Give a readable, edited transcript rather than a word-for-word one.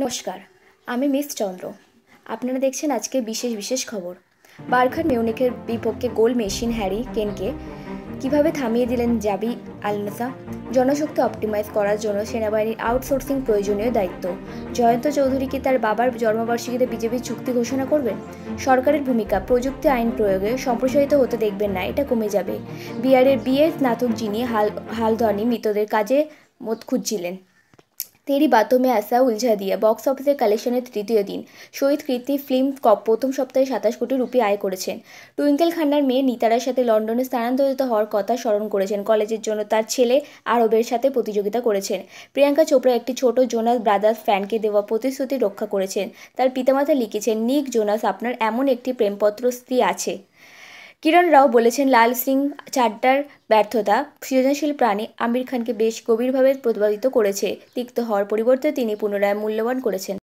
নমস্কার, আমি মিস চন্দ্র। আপনারা দেখছেন আজকে বিশেষ খবর। বার্খার মিউনিখের বিপক্ষে গোল মেশিন হ্যারি কেনকে কিভাবে থামিয়ে দিলেন জাবি আলনাসা। জনশক্তি অপটিমাইজ করার জন্য সেনাবাহিনীর আউটসোর্সিং প্রয়োজনীয় দায়িত্ব। জয়ন্ত চৌধুরী কি তার বাবার জন্মবার্ষিকীতে বিজেপির চুক্তি ঘোষণা করবেন? সরকারের ভূমিকা, প্রযুক্তি আইন প্রয়োগে সম্প্রসারিত হতে দেখবেন না, এটা কমে যাবে। বিহারের বিএ স্নাতক যিনি হালদনি মৃতদের কাজে মত খুঁজছিলেন। তেরি বাতোं में ऐसा उलझा दिया বক্স অফিসের কালেকশনের তৃতীয় দিন। শহীদ কীর্তি ফিল্ম প্রথম সপ্তাহে ২৭ কোটি রুপি আয় করেছেন। টুইঙ্কেল খান্নার মেয়ে নিতারার সাথে লন্ডনে স্থানান্তরিত হওয়ার কথা স্মরণ করেছেন। কলেজের জন্য তার ছেলে আরবের সাথে প্রতিযোগিতা করেছেন। প্রিয়াঙ্কা চোপড়া একটি ছোট জোনাস ব্রাদার্স ফ্যানকে দেওয়া প্রতিশ্রুতি রক্ষা করেছেন। তার পিতামাতা লিখেছেন, নিক জোনাস, আপনার এমন একটি প্রেমপত্র স্ত্রী আছে। কিরণ রাও বলেছেন, লাল সিং চাড্ডার ব্যর্থতা সৃজনশীল প্রাণী আমির খানকে বেশ গভীরভাবে প্রভাবিত করেছে। তিক্ত হওয়ার পরিবর্তে তিনি পুনরায় মূল্যবান করেছেন।